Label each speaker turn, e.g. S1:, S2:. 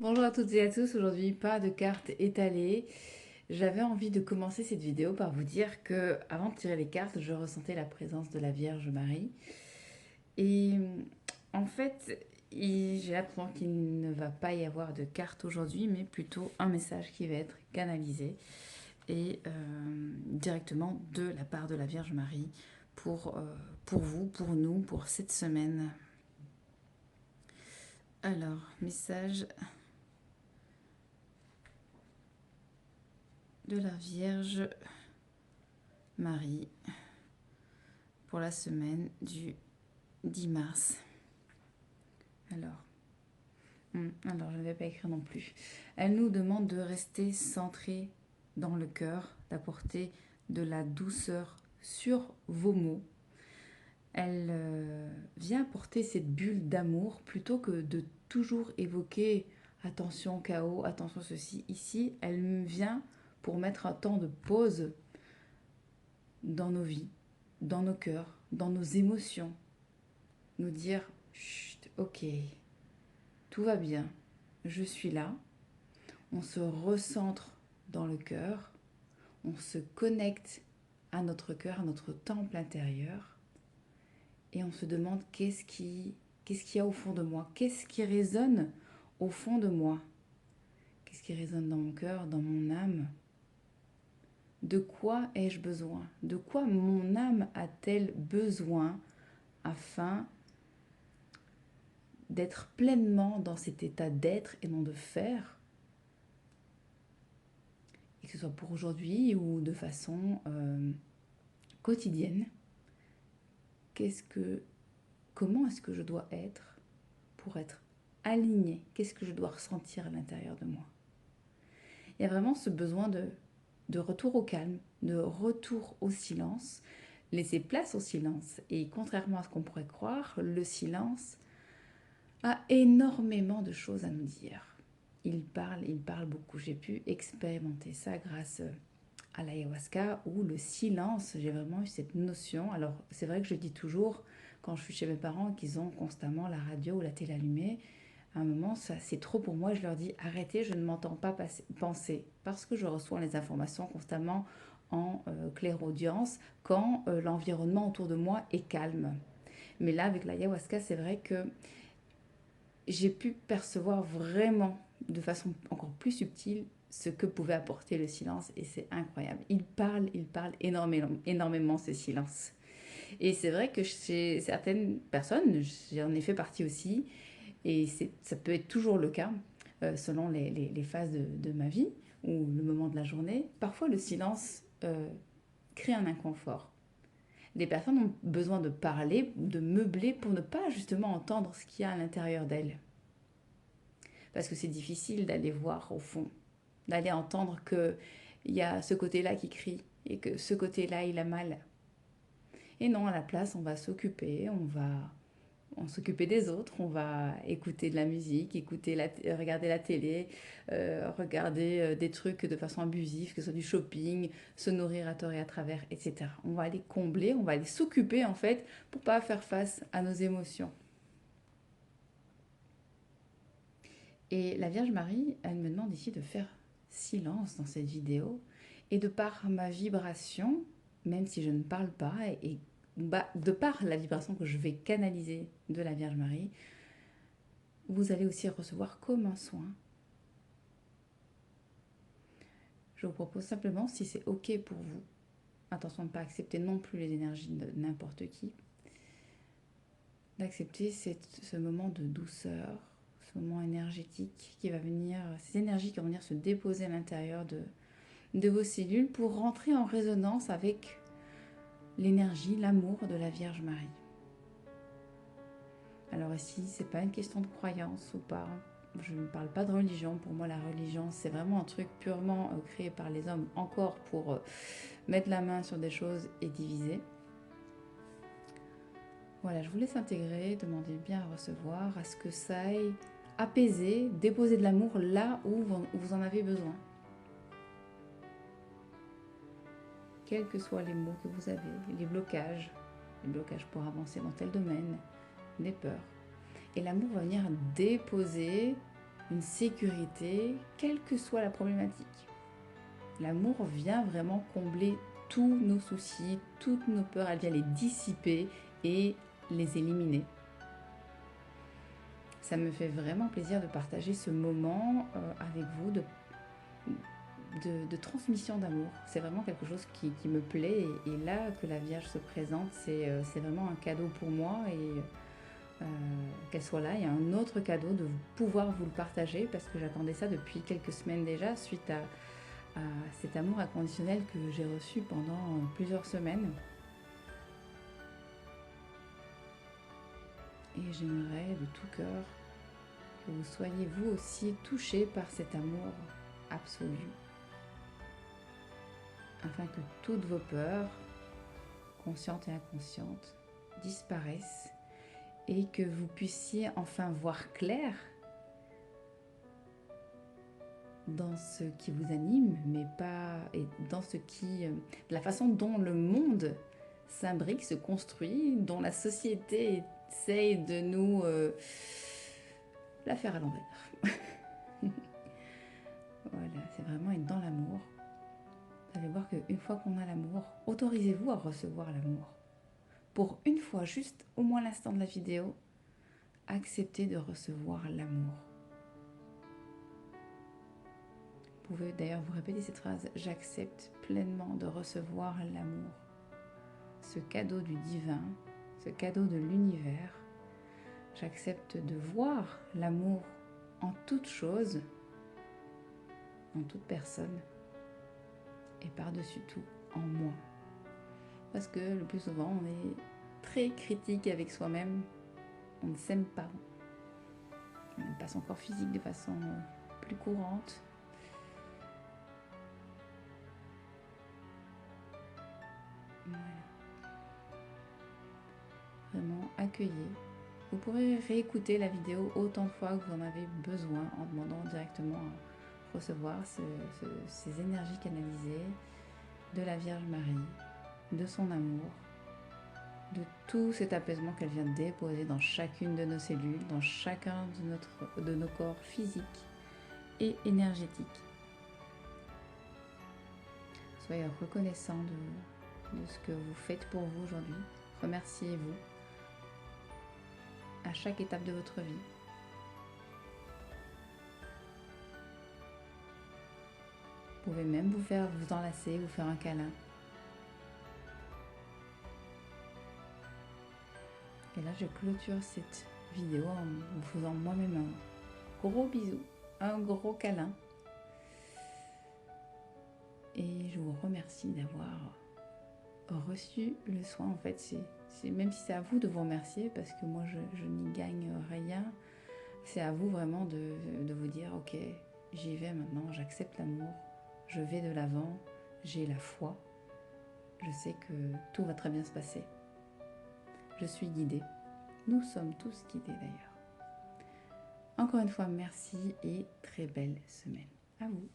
S1: Bonjour à toutes et à tous, aujourd'hui pas de cartes étalées. J'avais envie de commencer cette vidéo par vous dire que avant de tirer les cartes, je ressentais la présence de la Vierge Marie. Et en fait, j'ai l'impression qu'il ne va pas y avoir de cartes aujourd'hui, mais plutôt un message qui va être canalisé et directement de la part de la Vierge Marie pour vous, pour nous, pour cette semaine. Alors, message de la Vierge Marie pour la semaine du 10 mars. Alors, alors je ne vais pas écrire non plus. Elle nous demande de rester centré dans le cœur, d'apporter de la douceur sur vos mots. Elle vient apporter cette bulle d'amour plutôt que de toujours évoquer attention chaos, attention ceci. Ici, elle vient pour mettre un temps de pause dans nos vies, dans nos cœurs, dans nos émotions. Nous dire, chut, ok, tout va bien, je suis là. On se recentre dans le cœur, on se connecte à notre cœur, à notre temple intérieur, et on se demande qu'est-ce qu'il y a au fond de moi, qu'est-ce qui résonne au fond de moi, qu'est-ce qui résonne dans mon cœur, dans mon âme. De quoi ai-je besoin? De quoi mon âme a-t-elle besoin afin d'être pleinement dans cet état d'être et non de faire, et que ce soit pour aujourd'hui ou de façon quotidienne. Comment est-ce que je dois être pour être aligné? Qu'est-ce que je dois ressentir à l'intérieur de moi? Il y a vraiment ce besoin de retour au calme, de retour au silence, laisser place au silence. Et contrairement à ce qu'on pourrait croire, le silence a énormément de choses à nous dire. Il parle beaucoup. J'ai pu expérimenter ça grâce à l'ayahuasca où le silence, j'ai vraiment eu cette notion. Alors, c'est vrai que je dis toujours, quand je suis chez mes parents et qu'ils ont constamment la radio ou la télé allumée, à un moment, ça c'est trop pour moi. Je leur dis arrêtez, je ne m'entends pas penser parce que je reçois les informations constamment en clairaudience quand l'environnement autour de moi est calme. Mais là, avec l'ayahuasca, c'est vrai que j'ai pu percevoir vraiment de façon encore plus subtile ce que pouvait apporter le silence et c'est incroyable. Il parle énormément, énormément ce silence. Et c'est vrai que chez certaines personnes, j'en ai fait partie aussi, et ça peut être toujours le cas selon les phases de ma vie ou le moment de la journée. Parfois le silence crée un inconfort. Les personnes ont besoin de parler, de meubler pour ne pas justement entendre ce qu'il y a à l'intérieur d'elles. Parce que c'est difficile d'aller voir au fond, d'aller entendre qu'il y a ce côté-là qui crie et que ce côté-là, il a mal. Et non, à la place, on s'occuper des autres, on va écouter de la musique, regarder la télé, regarder des trucs de façon abusive, que ce soit du shopping, se nourrir à tort et à travers, etc. On va aller combler, on va aller s'occuper en fait pour pas faire face à nos émotions. Et la Vierge Marie, elle me demande ici de faire silence dans cette vidéo. Et de par ma vibration, même si je ne parle pas, et de par la vibration que je vais canaliser de la Vierge Marie, vous allez aussi recevoir comme un soin. Je vous propose simplement, si c'est OK pour vous, attention de ne pas accepter non plus les énergies de n'importe qui, d'accepter ce moment de douceur, ce moment énergétique qui va venir, ces énergies qui vont venir se déposer à l'intérieur de vos cellules pour rentrer en résonance avec l'énergie, l'amour de la Vierge Marie. Alors ici, c'est pas une question de croyance ou pas. Je ne parle pas de religion. Pour moi, la religion, c'est vraiment un truc purement créé par les hommes, encore pour mettre la main sur des choses et diviser. Voilà, je vous laisse intégrer, demandez bien à recevoir, à ce que ça aille apaiser, déposer de l'amour là où vous en avez besoin. Quels que soient les mots que vous avez, les blocages pour avancer dans tel domaine, les peurs. Et l'amour va venir déposer une sécurité, quelle que soit la problématique. L'amour vient vraiment combler tous nos soucis, toutes nos peurs, elle vient les dissiper et les éliminer. Ça me fait vraiment plaisir de partager ce moment avec vous, de transmission d'amour. C'est vraiment quelque chose qui me plaît et là que la Vierge se présente, c'est vraiment un cadeau pour moi et qu'elle soit là. Il y a un autre cadeau de pouvoir vous le partager parce que j'attendais ça depuis quelques semaines déjà suite à cet amour inconditionnel que j'ai reçu pendant plusieurs semaines. Et j'aimerais de tout cœur que vous soyez vous aussi touchés par cet amour absolu, afin que toutes vos peurs, conscientes et inconscientes, disparaissent et que vous puissiez enfin voir clair dans ce qui vous anime, mais pas et dans ce qui, la façon dont le monde s'imbrique, se construit, dont la société essaye de nous la faire à l'envers. Voilà, c'est vraiment être dans l'amour. Vous allez voir qu'une fois qu'on a l'amour, autorisez-vous à recevoir l'amour. Pour une fois, juste au moins l'instant de la vidéo, acceptez de recevoir l'amour. Vous pouvez d'ailleurs vous répéter cette phrase, j'accepte pleinement de recevoir l'amour. Ce cadeau du divin, ce cadeau de l'univers, j'accepte de voir l'amour en toute chose, en toute personne et par-dessus tout en moi. Parce que le plus souvent, on est très critique avec soi-même, on ne s'aime pas, on n'aime pas son corps physique de façon plus courante. Voilà. Vraiment, accueillez. Vous pourrez réécouter la vidéo autant de fois que vous en avez besoin en demandant directement à recevoir ces énergies canalisées de la Vierge Marie, de son amour, de tout cet apaisement qu'elle vient de déposer dans chacune de nos cellules, dans chacun de nos corps physiques et énergétiques. Soyez reconnaissants de ce que vous faites pour vous aujourd'hui. Remerciez-vous à chaque étape de votre vie. Vous pouvez même vous enlacer, vous faire un câlin. Et là, je clôture cette vidéo en vous faisant moi-même un gros bisou, un gros câlin. Et je vous remercie d'avoir reçu le soin. En fait, c'est même si c'est à vous de vous remercier, parce que moi, je n'y gagne rien. C'est à vous vraiment de vous dire, ok, j'y vais maintenant, j'accepte l'amour, je vais de l'avant, j'ai la foi. Je sais que tout va très bien se passer. Je suis guidée. Nous sommes tous guidés d'ailleurs. Encore une fois, merci et très belle semaine. À vous.